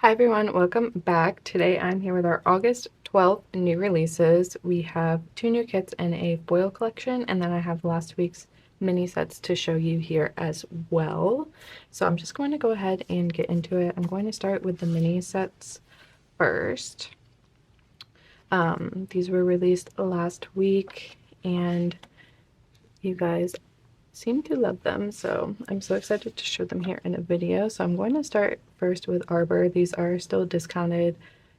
Hi everyone, welcome back. Today I'm here with our August 12th new releases. We have two new kits in a foil collection, and then I have last week's mini sets to show you here as well. So I'm just going to go ahead and get into it. I'm going to start with the mini sets first. These were released last week and you guys seem to love them, so I'm so excited to show them here in a video. So I'm going to start first with Arbor. These are still discounted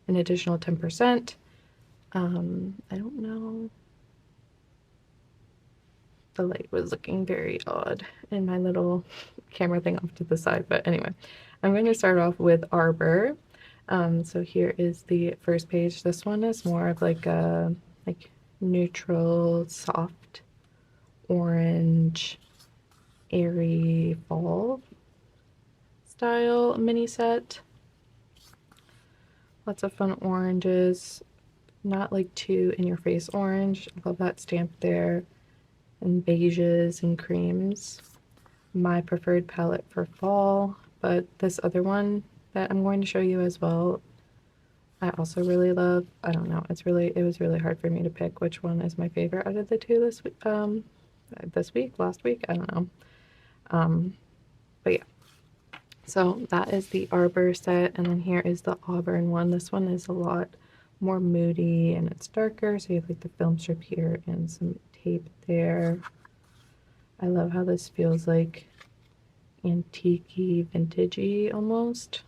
an additional 10%. I don't know, the light was looking very odd in my little camera thing off to the side, but anyway, I'm going to start off with Arbor. So here is the first page. This one is more of like a neutral soft orange airy fall style mini set. Lots of fun oranges, not like too in your face orange. I love that stamp there, and beiges and creams. My preferred palette for fall, but this other one that I'm going to show you as well, I also really love. I don't know, it was really hard for me to pick which one is my favorite out of the two this week, last week, I don't know. But yeah, so that is the Arbor set, and then here is the Auburn one. This one is a lot more moody and it's darker, so you have like the film strip here and some tape there. I love how this feels like antique-y, vintagey almost.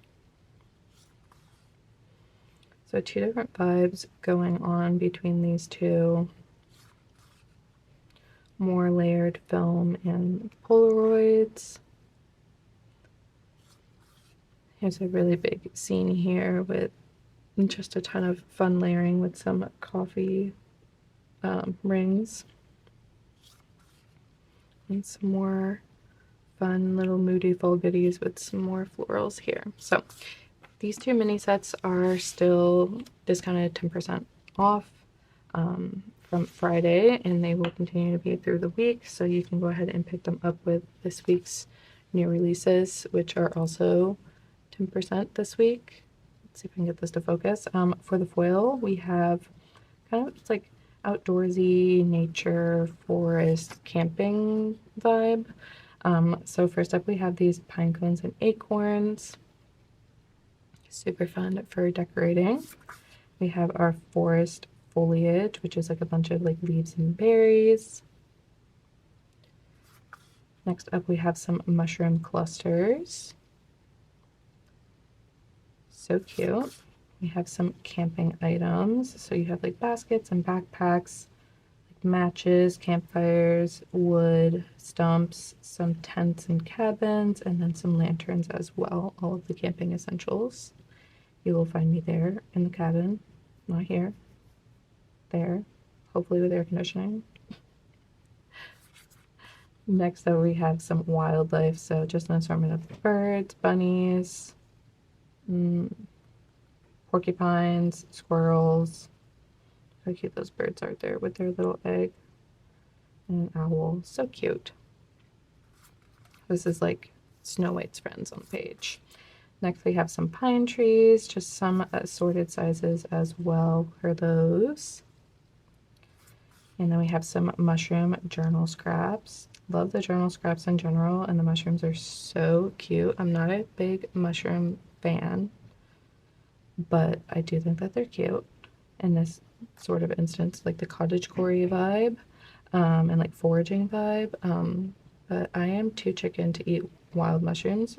So two different vibes going on between these two. More layered film and Polaroids. Here's a really big scene here with just a ton of fun layering with some coffee rings. And some more fun little moody fall goodies with some more florals here. So these two mini sets are still discounted 10% off from Friday, and they will continue to be through the week, so you can go ahead and pick them up with this week's new releases, which are also 10% this week. Let's see if I can get this to focus. For the foil, we have kind of, it's like outdoorsy, nature, forest, camping vibe. So first up we have these pine cones and acorns. Super fun for decorating. We have our forest foliage, which is like a bunch of like leaves and berries. Next up we have some mushroom clusters. So cute. We have some camping items. So you have like baskets and backpacks, like matches, campfires, wood, stumps, some tents and cabins, and then some lanterns as well. All of the camping essentials. You will find me there in the cabin, not here, there, hopefully with air conditioning. Next up we have some wildlife, so just an assortment of birds, bunnies, porcupines, squirrels. How cute those birds are there with their little egg. And an owl. So cute. This is like Snow White's friends on the page. Next we have some pine trees, just some assorted sizes as well for those. And then we have some mushroom journal scraps. Love the journal scraps in general, and the mushrooms are so cute. I'm not a big mushroom fan, but I do think that they're cute in this sort of instance, like the cottagecore vibe and like foraging vibe. But I am too chicken to eat wild mushrooms,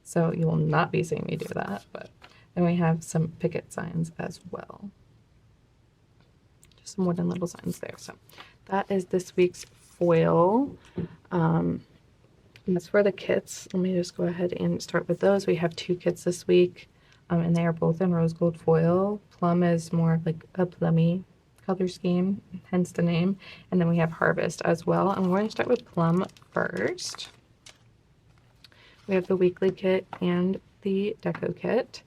so you will not be seeing me do that. But then we have some picket signs as well. Just some wooden little signs there. So that is this week's foil. As for the kits, let me just go ahead and start with those. We have two kits this week, and they are both in rose gold foil. Plum is more of like a plummy color scheme, hence the name. And then we have Harvest as well. I'm going to start with Plum first. We have the weekly kit and the deco kit.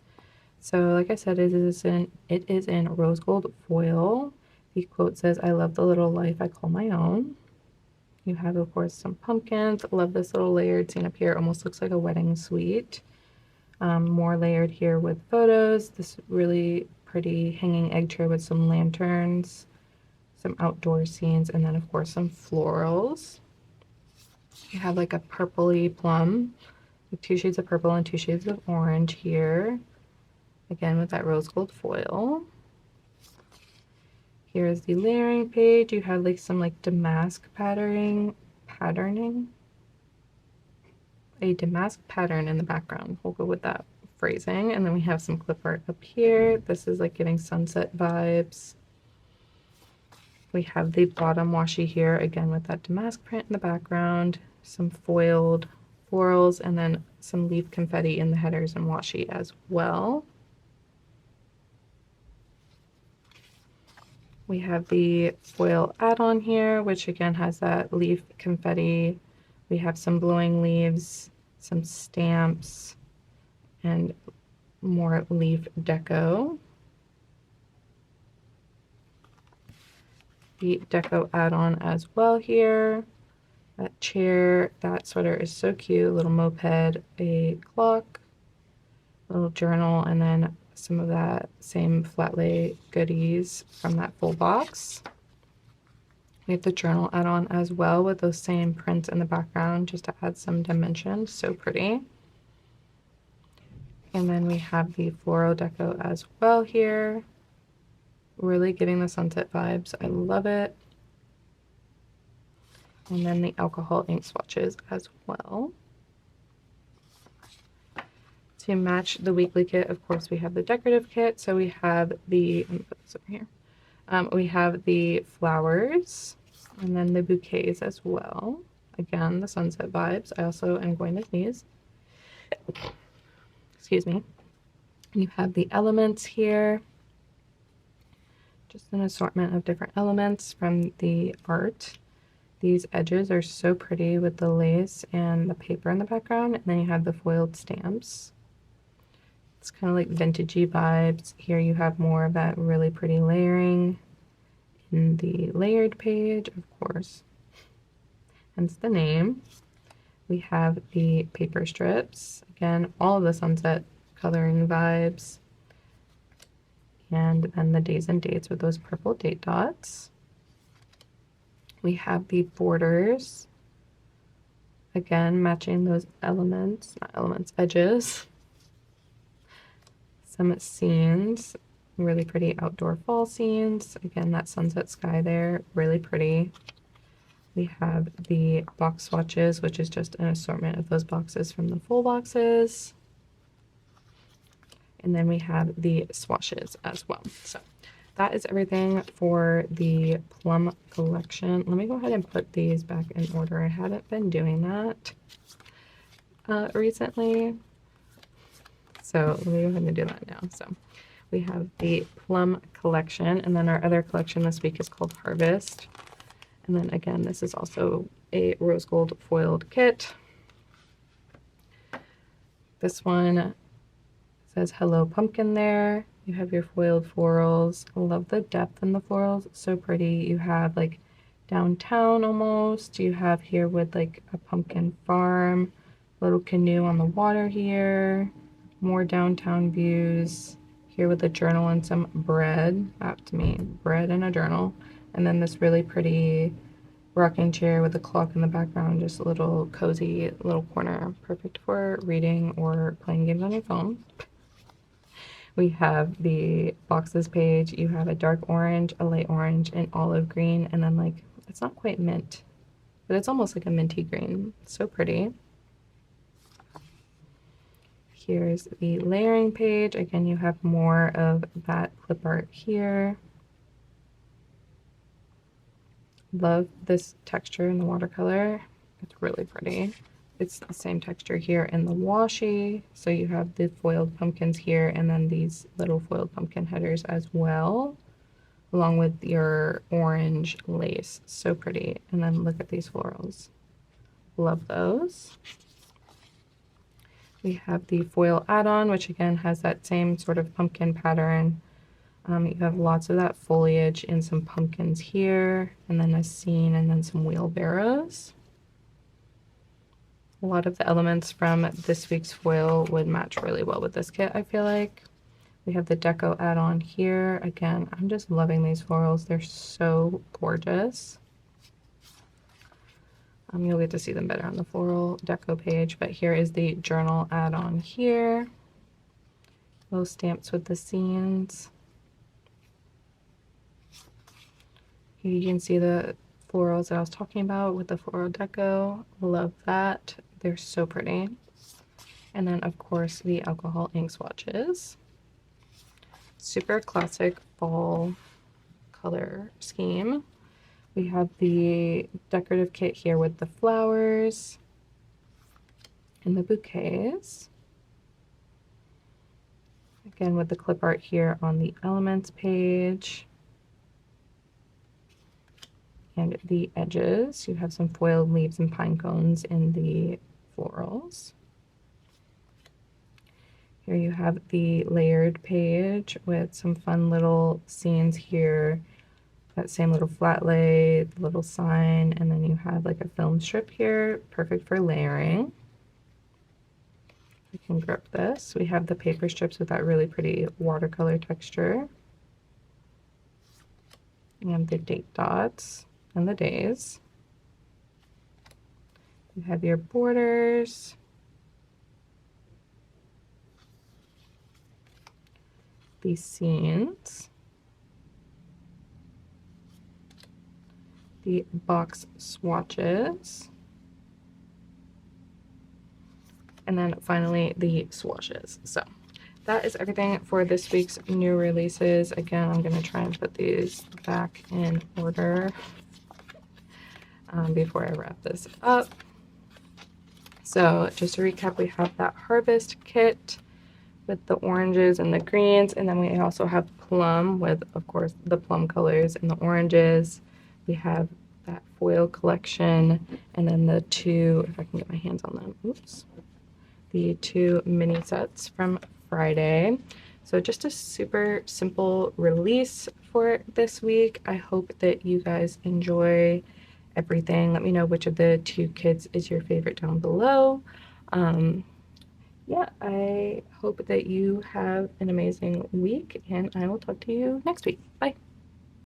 So like I said, it is in rose gold foil. The quote says, "I love the little life I call my own." You have, of course, some pumpkins. I love this little layered scene up here. It almost looks like a wedding suite. More layered here with photos. This really pretty hanging egg tray with some lanterns, some outdoor scenes, and then of course some florals. You have like a purpley plum, with 2 shades of purple and 2 shades of orange here. Again with that rose gold foil. Here's the layering page. You have like some like damask patterning. A damask pattern in the background. We'll go with that phrasing. And then we have some clip art up here. This is like giving sunset vibes. We have the bottom washi here, again with that damask print in the background, some foiled florals, and then some leaf confetti in the headers and washi as well. We have the foil add-on here, which again has that leaf confetti. We have some blowing leaves, some stamps, and more leaf deco. The deco add-on as well here. That chair, that sweater is so cute. A little moped, a clock, a little journal, and then some of that same flat lay goodies from that full box. We have the journal add-on as well with those same prints in the background just to add some dimension. So pretty. And then we have the floral deco as well here. Really giving the sunset vibes. I love it. And then the alcohol ink swatches as well. To match the weekly kit, of course, we have the decorative kit. So we have the, let me put this over here. We have the flowers and then the bouquets as well. Again, the sunset vibes. I also am going to sneeze. Excuse me. You have the elements here. Just an assortment of different elements from the art. These edges are so pretty with the lace and the paper in the background, and then you have the foiled stamps. It's kind of like vintagey vibes. Here you have more of that really pretty layering in the layered page, of course, hence the name. We have the paper strips. Again, all of the sunset coloring vibes. And then the days and dates with those purple date dots. We have the borders. Again, matching those elements, not elements, edges. Some scenes, really pretty outdoor fall scenes. Again, that sunset sky there, really pretty. We have the box swatches, which is just an assortment of those boxes from the full boxes. And then we have the swatches as well. So that is everything for the Plum collection. Let me go ahead and put these back in order. I haven't been doing that recently. So let me go ahead and do that now. So we have the Plum collection, and then our other collection this week is called Harvest. And then again, this is also a rose gold foiled kit. This one says Hello Pumpkin there. You have your foiled florals. I love the depth in the florals. It's so pretty. You have like downtown almost. You have here with like a pumpkin farm, little canoe on the water here, more downtown views. Here with a journal and some bread. That to me, bread and a journal. And then this really pretty rocking chair with a clock in the background, just a little cozy little corner, perfect for reading or playing games on your phone. We have the boxes page. You have a dark orange, a light orange, an olive green, and then like, it's not quite mint, but it's almost like a minty green. It's so pretty. Here's the layering page. Again, you have more of that clip art here. Love this texture in the watercolor. It's really pretty. It's the same texture here in the washi. So you have the foiled pumpkins here and then these little foiled pumpkin headers as well, along with your orange lace. So pretty. And then look at these florals. Love those. We have the foil add-on, which again has that same sort of pumpkin pattern. You have lots of that foliage and some pumpkins here, and then a scene, and then some wheelbarrows. A lot of the elements from this week's foil would match really well with this kit, I feel like. We have the deco add-on here. Again, I'm just loving these florals. They're so gorgeous. You'll get to see them better on the floral deco page, but here is the journal add-on here. Little stamps with the scenes. Here you can see the florals that I was talking about with the floral deco. Love that. They're so pretty. And then, of course, the alcohol ink swatches. Super classic fall color scheme. We have the decorative kit here with the flowers and the bouquets. Again, with the clip art here on the elements page. And the edges, you have some foiled leaves and pine cones in the florals. Here you have the layered page with some fun little scenes here. That same little flat lay, little sign, and then you have like a film strip here, perfect for layering. You can grip this. We have the paper strips with that really pretty watercolor texture. You have the date dots and the days. You have your borders. These scenes. The box swatches. And then finally the swatches. So that is everything for this week's new releases. Again, I'm going to try and put these back in order before I wrap this up. So just to recap, we have that Harvest kit with the oranges and the greens, and then we also have Plum with, of course, the plum colors and the oranges. We have that foil collection, and then the two, if I can get my hands on them, oops, the two mini sets from Friday. So just a super simple release for this week. I hope that you guys enjoy everything. Let me know which of the two kits is your favorite down below. Yeah, I hope that you have an amazing week, and I will talk to you next week. Bye.